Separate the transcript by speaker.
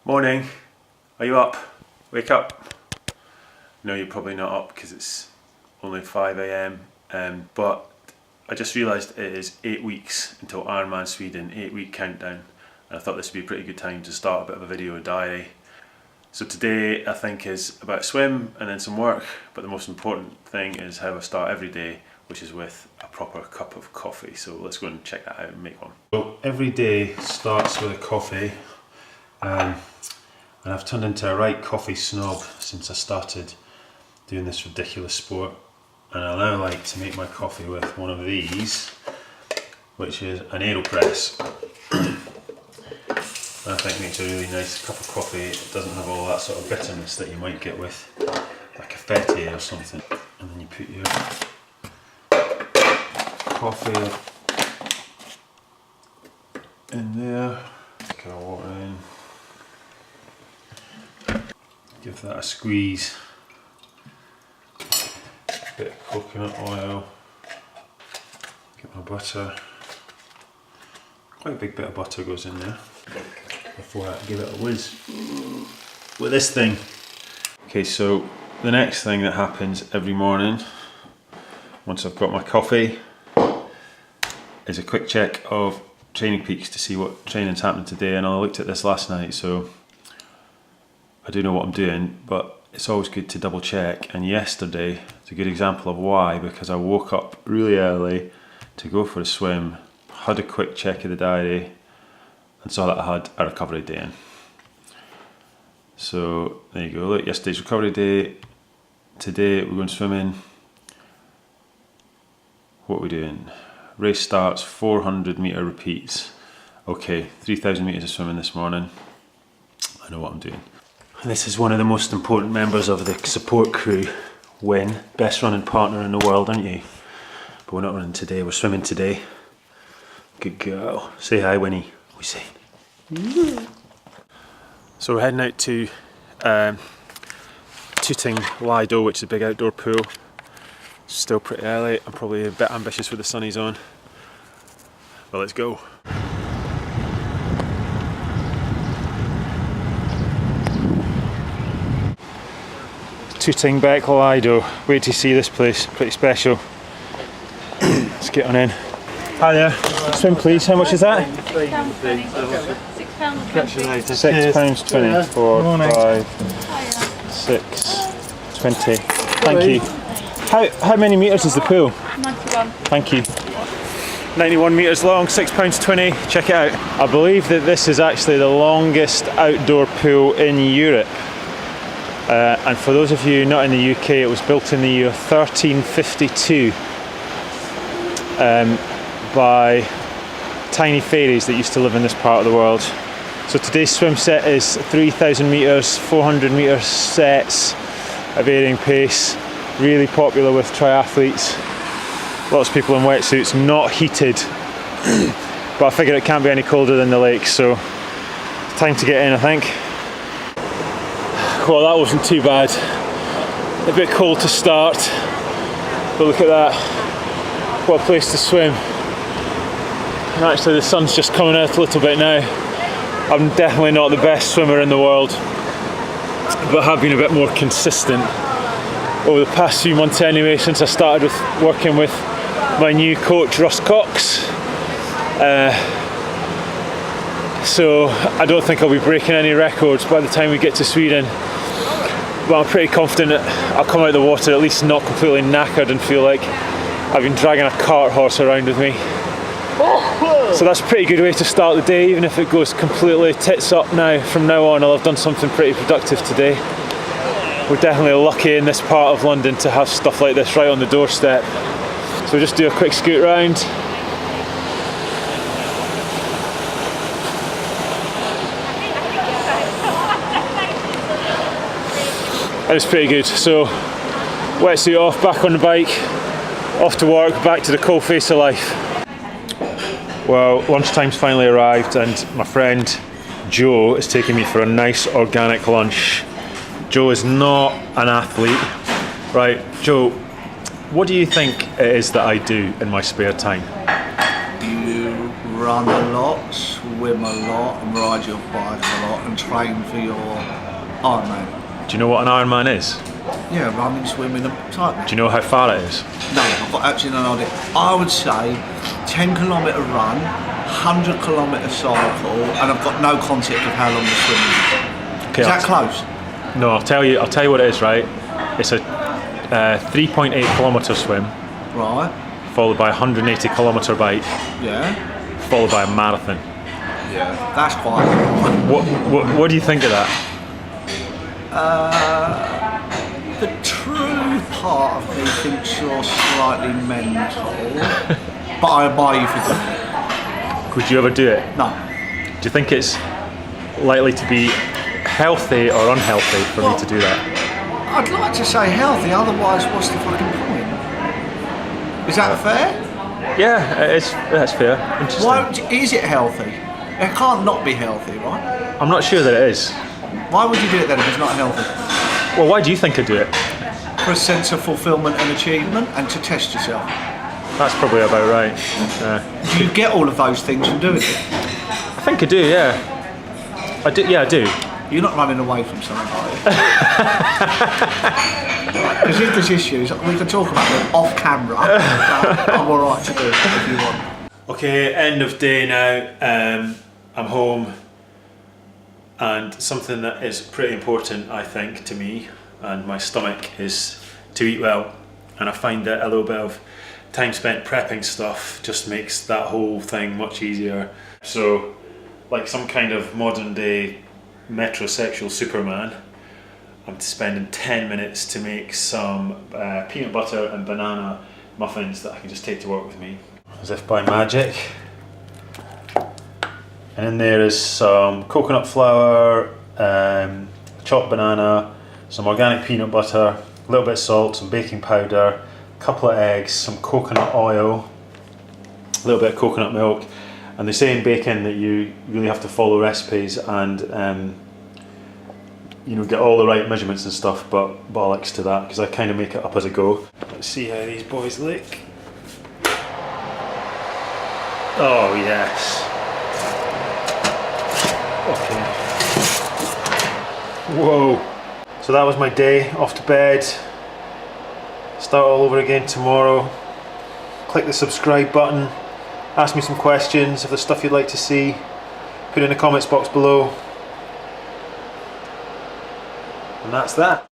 Speaker 1: Morning. Are you up? Wake up. No, you're probably not up because it's only 5 AM. But I just realised it is 8 weeks until Ironman Sweden, 8-week countdown. And I thought this would be a pretty good time to start a bit of a video diary. So today I think is about swim and then some work, but the most important thing is how I start every day, which is with a proper cup of coffee. So let's go and check that out and make one. So every day starts with a coffee. And I've turned into a right coffee snob since I started doing this ridiculous sport. And I now like to make my coffee with one of these, which is an AeroPress. I think makes a really nice cup of coffee. It doesn't have all that sort of bitterness that you might get with like a fete or something. And then you put your coffee in there, get a water in. Give that a squeeze, a bit of coconut oil, get my butter, quite a big bit of butter goes in there before I give it a whiz with this thing. Okay, so the next thing that happens every morning, once I've got my coffee, is a quick check of Training Peaks to see what training's happening today, and I looked at this last night, so I do know what I'm doing, but it's always good to double check. And yesterday is a good example of why, because I woke up really early to go for a swim, had a quick check of the diary, and saw that I had a recovery day in. So there you go, look, yesterday's recovery day, today we're going swimming. What are we doing? Race starts, 400 metre repeats. Okay, 3,000 metres of swimming this morning. I know what I'm doing. And this is one of the most important members of the support crew, Win. Best running partner in the world, aren't you? But we're not running today, we're swimming today. Good girl. Say hi, Winnie. We say. So we're heading out to Tooting Lido, which is a big outdoor pool. It's still pretty early. I'm probably a bit ambitious with the sunnies on. But let's go. Tooting Beck Lido. Wait to see this place, pretty special. Let's get on in. Hi there. Swim please, how much is that? £6.20. £6.20. 4, 5, 6, 20. Thank you. How many metres is the pool?
Speaker 2: 91.
Speaker 1: Thank you. 91 metres long, £6.20. Check it out. I believe that this is actually the longest outdoor pool in Europe. And for those of you not in the UK, it was built in the year 1352 by tiny fairies that used to live in this part of the world. So today's swim set is 3,000 metres, 400 metre sets at varying pace. Really popular with triathletes. Lots of people in wetsuits, not heated. But I figure it can't be any colder than the lake, so time to get in, I think. Well, that wasn't too bad. A bit cold to start, but look at that. What a place to swim. And actually the sun's just coming out a little bit now. I'm definitely not the best swimmer in the world, but have been a bit more consistent over the past few months anyway, since I started working with my new coach Russ Cox. So I don't think I'll be breaking any records by the time we get to Sweden, but I'm pretty confident that I'll come out of the water at least not completely knackered and feel like I've been dragging a cart horse around with me. So that's a pretty good way to start the day, even if it goes completely tits up now. From now on I'll have done something pretty productive today. We're definitely lucky in this part of London to have stuff like this right on the doorstep. So we'll just do a quick scoot round. That was pretty good. So wetsuit off, back on the bike, off to work, back to the cold face of life. Well, lunchtime's finally arrived and my friend Joe is taking me for a nice organic lunch. Joe is not an athlete. Right, Joe, what do you think it is that I do in my spare time?
Speaker 3: You
Speaker 2: run a lot, swim a lot, and ride your bike a lot, and train for your Ironman.
Speaker 1: Do you know what an Ironman is?
Speaker 2: Yeah, running, swimming, and cycling.
Speaker 1: Do you know how far it is?
Speaker 2: No, I've got absolutely no idea. I would say 10-kilometre run, 100-kilometre cycle, and I've got no concept of how long the swim is.
Speaker 1: Okay,
Speaker 2: Is that close?
Speaker 1: No, I'll tell you what it is, right? It's a 3.8 kilometre swim,
Speaker 2: Right.
Speaker 1: followed by a 180 kilometre bike,
Speaker 2: Yeah.
Speaker 1: followed by a marathon.
Speaker 2: Yeah. That's quite a lot.
Speaker 1: What do you think of that?
Speaker 2: The true part of me thinks you're slightly mental, but I admire you for doing it.
Speaker 1: Would you ever do it?
Speaker 2: No.
Speaker 1: Do you think it's likely to be healthy or unhealthy for me to do that?
Speaker 2: I'd like to say healthy, otherwise what's the fucking point? Is that fair?
Speaker 1: Yeah, that's fair. Interesting.
Speaker 2: Why, is it healthy? It can't not be healthy, right?
Speaker 1: I'm not sure that it is.
Speaker 2: Why would you do it then if it's not healthy?
Speaker 1: Well, why do you think I do it?
Speaker 2: For a sense of fulfilment and achievement, and to test yourself.
Speaker 1: That's probably about right.
Speaker 2: Do you get all of those things from doing it?
Speaker 1: I think I do, yeah. I do, yeah, I do.
Speaker 2: You're not running away from something, are you? Because if there's issues, we can talk about them off camera. I'm alright to do it if you want.
Speaker 1: Okay, end of day now. I'm home, and something that is pretty important, I think, to me and my stomach is to eat well. And I find that a little bit of time spent prepping stuff just makes that whole thing much easier. So, like some kind of modern day metrosexual Superman, I'm spending 10 minutes to make some peanut butter and banana muffins that I can just take to work with me. As if by magic. And in there is some coconut flour, chopped banana, some organic peanut butter, a little bit of salt, some baking powder, a couple of eggs, some coconut oil, a little bit of coconut milk. And they say in baking that you really have to follow recipes and you know, get all the right measurements and stuff, but bollocks to that, because I kind of make it up as I go. Let's see how these boys look. Oh yes. Okay. Whoa. So that was my day, off to bed. Start all over again tomorrow. Click the subscribe button. Ask me some questions if there's stuff you'd like to see. Put it in the comments box below. And that's that.